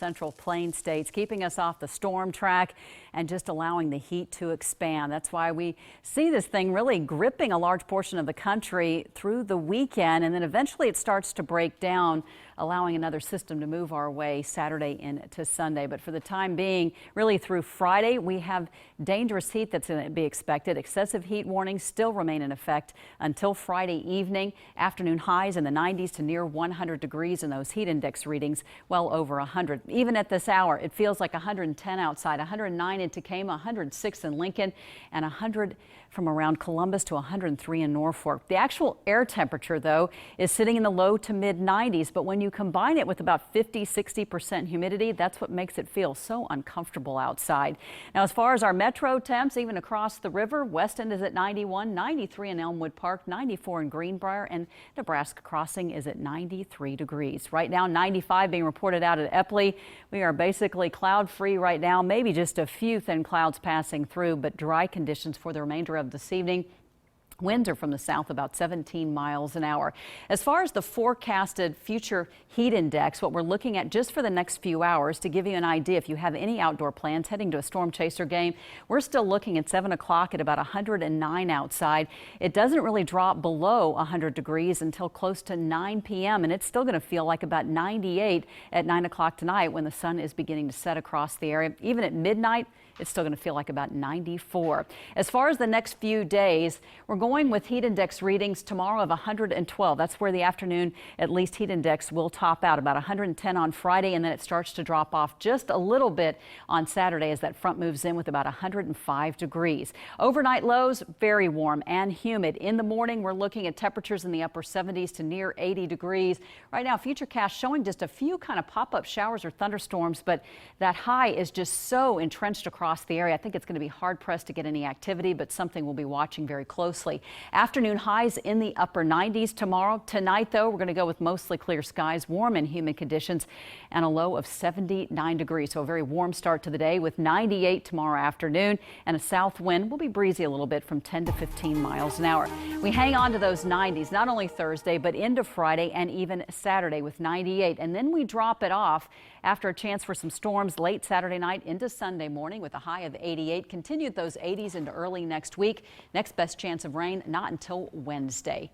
central plain states, keeping us off the storm track and just allowing the heat to expand. That's why we see this thing really gripping a large portion of the country through the weekend, and then eventually it starts to break down, allowing another system to move our way Saturday into Sunday. But for the time being, really through Friday, we have dangerous heat that's going to be expected. Excessive heat warnings still remain in effect until Friday evening. Afternoon highs in the 90s to near 100 degrees, and those heat index readings well over 100. Even at this hour, it feels like 110 outside, 109 in Tacoma, 106 in Lincoln, and 100 from around Columbus to 103 in Norfolk. The actual air temperature, though, is sitting in the low to mid 90s, but when you combine it with about 50–60% humidity, that's what makes it feel so uncomfortable outside. Now, as far as our metro temps, even across the river, West End is at 91, 93 in Elmwood Park, 94 in Greenbrier, and Nebraska Crossing is at 93 degrees. Right now, 95 being reported out at Epley. We are basically cloud-free right now, maybe just a few thin clouds passing through, but dry conditions for the remainder of this evening. Winds are from the south about 17 miles an hour. As far as the forecasted future heat index, what we're looking at just for the next few hours to give you an idea if you have any outdoor plans heading to a storm chaser game, we're still looking at 7 o'clock at about 109 outside. It doesn't really drop below 100 degrees until close to 9 p.m. and it's still going to feel like about 98 at 9 o'clock tonight when the sun is beginning to set across the area. Even at midnight, it's still going to feel like about 94. As far as the next few days, we're going with heat index readings tomorrow of 112. That's where the afternoon, at least, heat index will top out about 110 on Friday, and then it starts to drop off just a little bit on Saturday as that front moves in with about 105 degrees. Overnight lows, very warm and humid. In the morning, we're looking at temperatures in the upper 70s to near 80 degrees. Right now, Futurecast showing just a few kind of pop-up showers or thunderstorms, but that high is just so entrenched across the area. I think it's going to be hard-pressed to get any activity, but something we'll be watching very closely. Afternoon highs in the upper 90s tomorrow. Tonight, though, we're going to go with mostly clear skies, warm and humid conditions, and a low of 79 degrees. So a very warm start to the day with 98 tomorrow afternoon, and a south wind will be breezy a little bit from 10 to 15 miles an hour. We hang on to those 90s not only Thursday, but into Friday and even Saturday with 98. And then we drop it off after a chance for some storms late Saturday night into Sunday morning with a high of 88. Continued those 80s into early next week. Next best chance of rain not until Wednesday.